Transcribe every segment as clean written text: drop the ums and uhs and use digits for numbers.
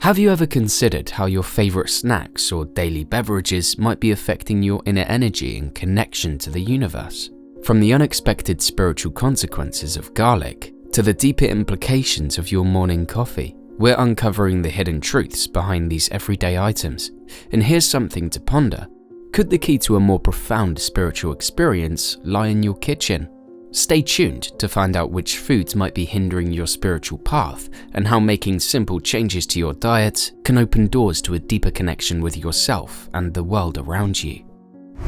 Have you ever considered how your favorite snacks or daily beverages might be affecting your inner energy and connection to the universe? From the unexpected spiritual consequences of garlic to the deeper implications of your morning coffee, we're uncovering the hidden truths behind these everyday items. And here's something to ponder. Could the key to a more profound spiritual experience lie in your kitchen? Stay tuned to find out which foods might be hindering your spiritual path and how making simple changes to your diet can open doors to a deeper connection with yourself and the world around you.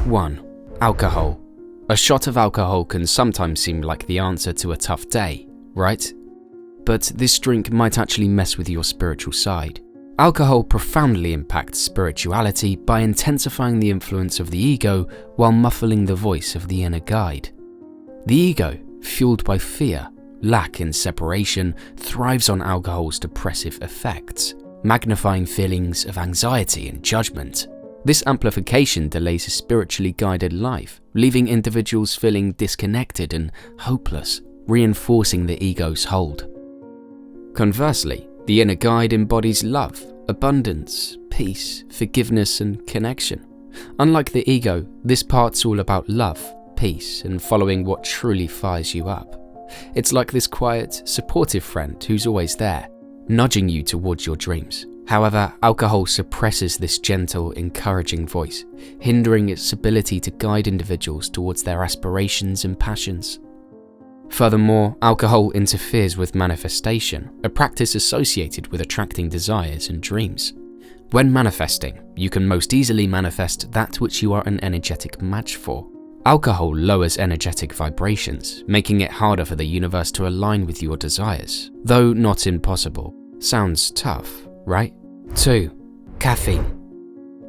1. Alcohol. A shot of alcohol can sometimes seem like the answer to a tough day, right? But this drink might actually mess with your spiritual side. Alcohol profoundly impacts spirituality by intensifying the influence of the ego while muffling the voice of the inner guide. The ego, fueled by fear, lack, and separation, thrives on alcohol's depressive effects, magnifying feelings of anxiety and judgment. This amplification delays a spiritually guided life, leaving individuals feeling disconnected and hopeless, reinforcing the ego's hold. Conversely, the inner guide embodies love, abundance, peace, forgiveness, and connection. Unlike the ego, this part's all about love, peace, and following what truly fires you up. It's like this quiet, supportive friend who's always there, nudging you towards your dreams. However, alcohol suppresses this gentle, encouraging voice, hindering its ability to guide individuals towards their aspirations and passions. Furthermore, alcohol interferes with manifestation, a practice associated with attracting desires and dreams. When manifesting, you can most easily manifest that which you are an energetic match for. Alcohol lowers energetic vibrations, making it harder for the universe to align with your desires, though not impossible. Sounds tough, right? 2. Caffeine.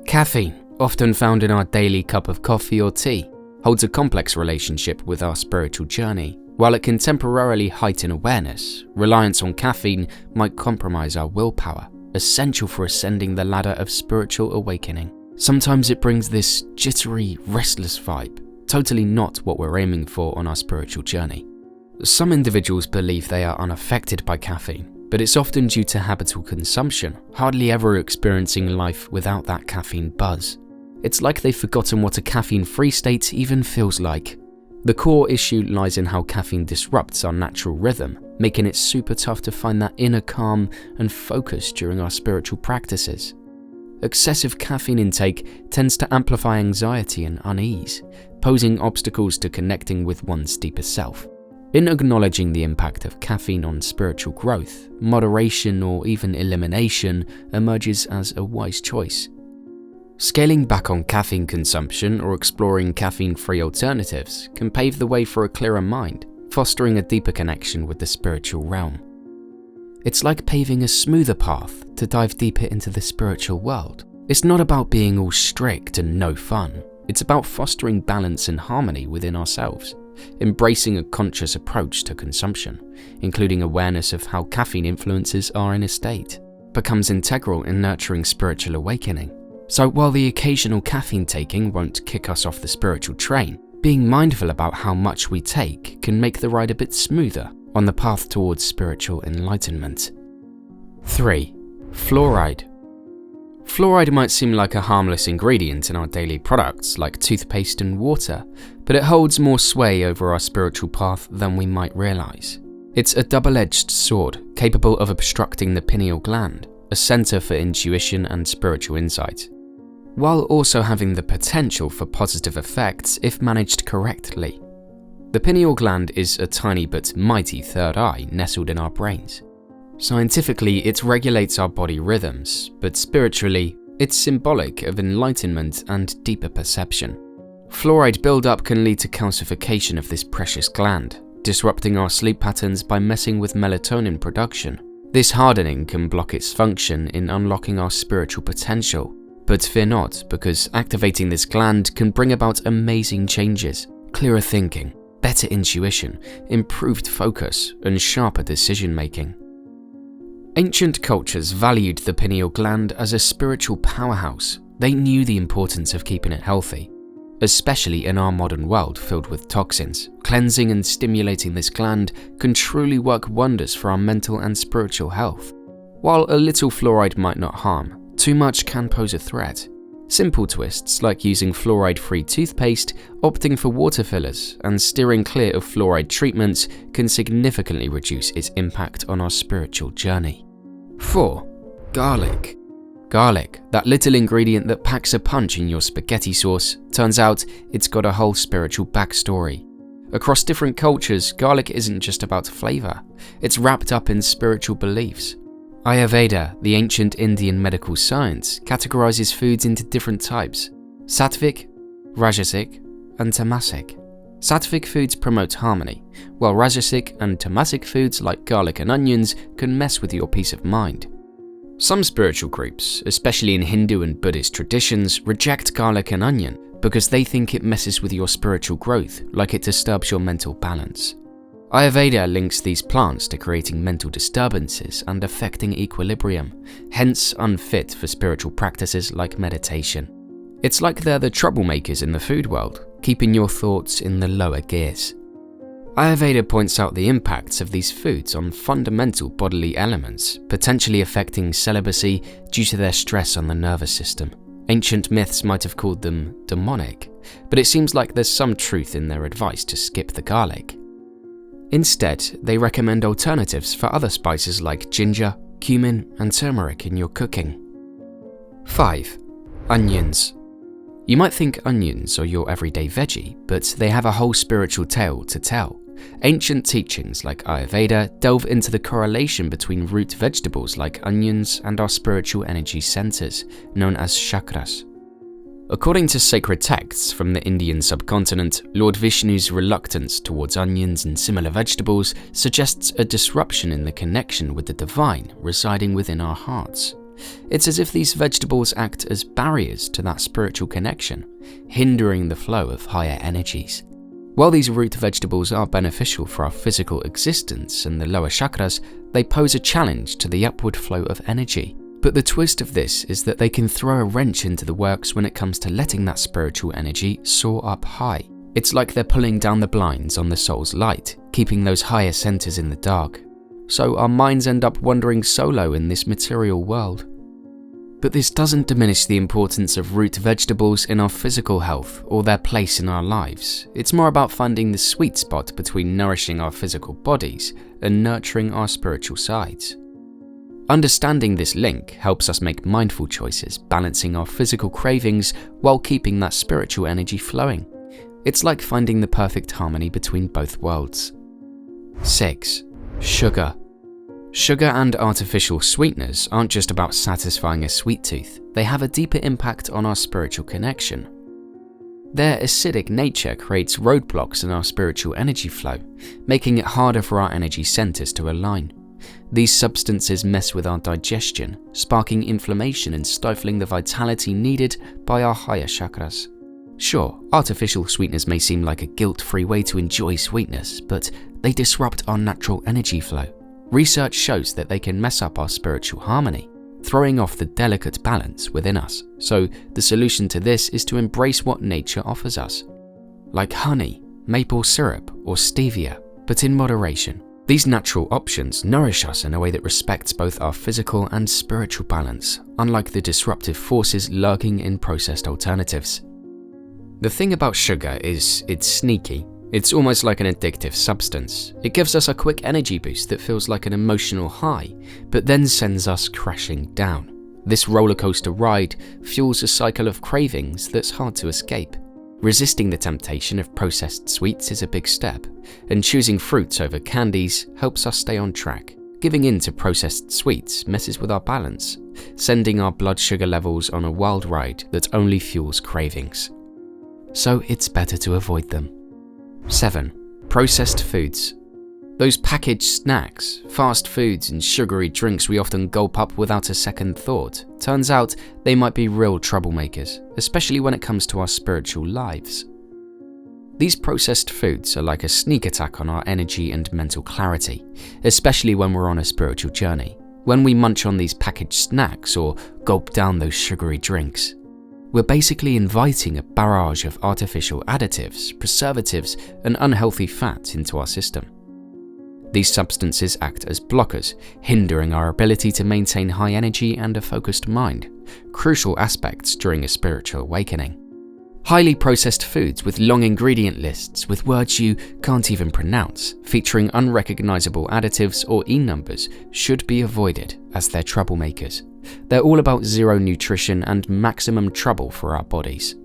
Caffeine, often found in our daily cup of coffee or tea, holds a complex relationship with our spiritual journey. While it can temporarily heighten awareness, reliance on caffeine might compromise our willpower, essential for ascending the ladder of spiritual awakening. Sometimes it brings this jittery, restless vibe, totally not what we're aiming for on our spiritual journey. Some individuals believe they are unaffected by caffeine, but it's often due to habitual consumption, hardly ever experiencing life without that caffeine buzz. It's like they've forgotten what a caffeine-free state even feels like. The core issue lies in how caffeine disrupts our natural rhythm, making it super tough to find that inner calm and focus during our spiritual practices. Excessive caffeine intake tends to amplify anxiety and unease, posing obstacles to connecting with one's deeper self. In acknowledging the impact of caffeine on spiritual growth, moderation or even elimination emerges as a wise choice. Scaling back on caffeine consumption or exploring caffeine-free alternatives can pave the way for a clearer mind, fostering a deeper connection with the spiritual realm. It's like paving a smoother path to dive deeper into the spiritual world. It's not about being all strict and no fun. It's about fostering balance and harmony within ourselves, embracing a conscious approach to consumption, including awareness of how caffeine influences our inner state, becomes integral in nurturing spiritual awakening. So while the occasional caffeine taking won't kick us off the spiritual train, being mindful about how much we take can make the ride a bit smoother on the path towards spiritual enlightenment. 3. Fluoride. Fluoride might seem like a harmless ingredient in our daily products like toothpaste and water, but it holds more sway over our spiritual path than we might realize. It's a double-edged sword capable of obstructing the pineal gland, a center for intuition and spiritual insight, while also having the potential for positive effects if managed correctly. The pineal gland is a tiny but mighty third eye nestled in our brains. Scientifically, it regulates our body rhythms, but spiritually, it's symbolic of enlightenment and deeper perception. Fluoride buildup can lead to calcification of this precious gland, disrupting our sleep patterns by messing with melatonin production. This hardening can block its function in unlocking our spiritual potential. But fear not, because activating this gland can bring about amazing changes, clearer thinking, better intuition, improved focus, and sharper decision-making. Ancient cultures valued the pineal gland as a spiritual powerhouse. They knew the importance of keeping it healthy, especially in our modern world filled with toxins. Cleansing and stimulating this gland can truly work wonders for our mental and spiritual health. While a little fluoride might not harm, too much can pose a threat. Simple twists like using fluoride-free toothpaste, opting for water fillers, and steering clear of fluoride treatments can significantly reduce its impact on our spiritual journey. 4. Garlic. Garlic, that little ingredient that packs a punch in your spaghetti sauce, turns out it's got a whole spiritual backstory. Across different cultures, garlic isn't just about flavor, it's wrapped up in spiritual beliefs. Ayurveda, the ancient Indian medical science, categorizes foods into different types: sattvic, rajasic, and tamasic. Sattvic foods promote harmony, while rajasic and tamasic foods like garlic and onions can mess with your peace of mind. Some spiritual groups, especially in Hindu and Buddhist traditions, reject garlic and onion because they think it messes with your spiritual growth, like it disturbs your mental balance. Ayurveda links these plants to creating mental disturbances and affecting equilibrium, hence unfit for spiritual practices like meditation. It's like they're the troublemakers in the food world, keeping your thoughts in the lower gears. Ayurveda points out the impacts of these foods on fundamental bodily elements, potentially affecting celibacy due to their stress on the nervous system. Ancient myths might have called them demonic, but it seems like there's some truth in their advice to skip the garlic. Instead, they recommend alternatives for other spices like ginger, cumin, and turmeric in your cooking. 5. Onions. You might think onions are your everyday veggie, but they have a whole spiritual tale to tell. Ancient teachings like Ayurveda delve into the correlation between root vegetables like onions and our spiritual energy centers, known as chakras. According to sacred texts from the Indian subcontinent, Lord Vishnu's reluctance towards onions and similar vegetables suggests a disruption in the connection with the divine residing within our hearts. It's as if these vegetables act as barriers to that spiritual connection, hindering the flow of higher energies. While these root vegetables are beneficial for our physical existence and the lower chakras, they pose a challenge to the upward flow of energy. But the twist of this is that they can throw a wrench into the works when it comes to letting that spiritual energy soar up high. It's like they're pulling down the blinds on the soul's light, keeping those higher centers in the dark. So our minds end up wandering solo in this material world. But this doesn't diminish the importance of root vegetables in our physical health or their place in our lives. It's more about finding the sweet spot between nourishing our physical bodies and nurturing our spiritual sides. Understanding this link helps us make mindful choices, balancing our physical cravings while keeping that spiritual energy flowing. It's like finding the perfect harmony between both worlds. 6. Sugar. Sugar and artificial sweeteners aren't just about satisfying a sweet tooth, they have a deeper impact on our spiritual connection. Their acidic nature creates roadblocks in our spiritual energy flow, making it harder for our energy centers to align. These substances mess with our digestion, sparking inflammation and stifling the vitality needed by our higher chakras. Sure, artificial sweeteners may seem like a guilt-free way to enjoy sweetness, but they disrupt our natural energy flow. Research shows that they can mess up our spiritual harmony, throwing off the delicate balance within us. So the solution to this is to embrace what nature offers us, like honey, maple syrup, or stevia, but in moderation. These natural options nourish us in a way that respects both our physical and spiritual balance, unlike the disruptive forces lurking in processed alternatives. The thing about sugar is it's sneaky. It's almost like an addictive substance. It gives us a quick energy boost that feels like an emotional high, but then sends us crashing down. This rollercoaster ride fuels a cycle of cravings that's hard to escape. Resisting the temptation of processed sweets is a big step, and choosing fruits over candies helps us stay on track. Giving in to processed sweets messes with our balance, sending our blood sugar levels on a wild ride that only fuels cravings. So it's better to avoid them. 7. Processed foods. Those packaged snacks, fast foods, and sugary drinks we often gulp up without a second thought. Turns out they might be real troublemakers, especially when it comes to our spiritual lives. These processed foods are like a sneak attack on our energy and mental clarity, especially when we're on a spiritual journey. When we munch on these packaged snacks or gulp down those sugary drinks, we're basically inviting a barrage of artificial additives, preservatives, and unhealthy fat into our system. These substances act as blockers, hindering our ability to maintain high energy and a focused mind, crucial aspects during a spiritual awakening. Highly processed foods with long ingredient lists with words you can't even pronounce, featuring unrecognizable additives or E-numbers, should be avoided as they're troublemakers. They're all about zero nutrition and maximum trouble for our bodies.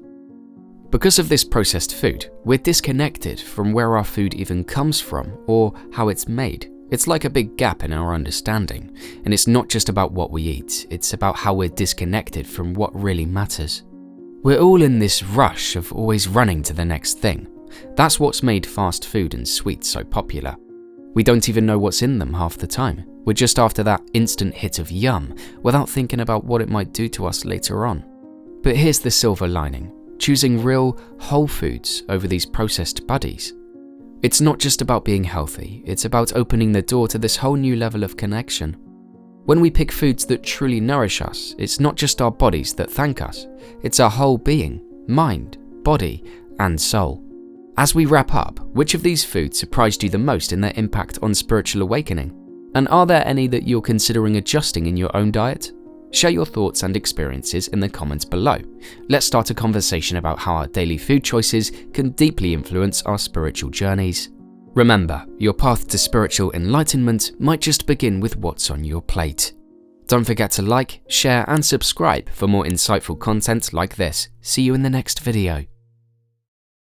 Because of this processed food, we're disconnected from where our food even comes from or how it's made. It's like a big gap in our understanding, and it's not just about what we eat, it's about how we're disconnected from what really matters. We're all in this rush of always running to the next thing. That's what's made fast food and sweets so popular. We don't even know what's in them half the time. We're just after that instant hit of yum without thinking about what it might do to us later on. But here's the silver lining. Choosing real, whole foods over these processed buddies. It's not just about being healthy, it's about opening the door to this whole new level of connection. When we pick foods that truly nourish us, it's not just our bodies that thank us, it's our whole being, mind, body, and soul. As we wrap up, which of these foods surprised you the most in their impact on spiritual awakening? And are there any that you're considering adjusting in your own diet? Share your thoughts and experiences in the comments below. Let's start a conversation about how our daily food choices can deeply influence our spiritual journeys. Remember, your path to spiritual enlightenment might just begin with what's on your plate. Don't forget to like, share, and subscribe for more insightful content like this. See you in the next video.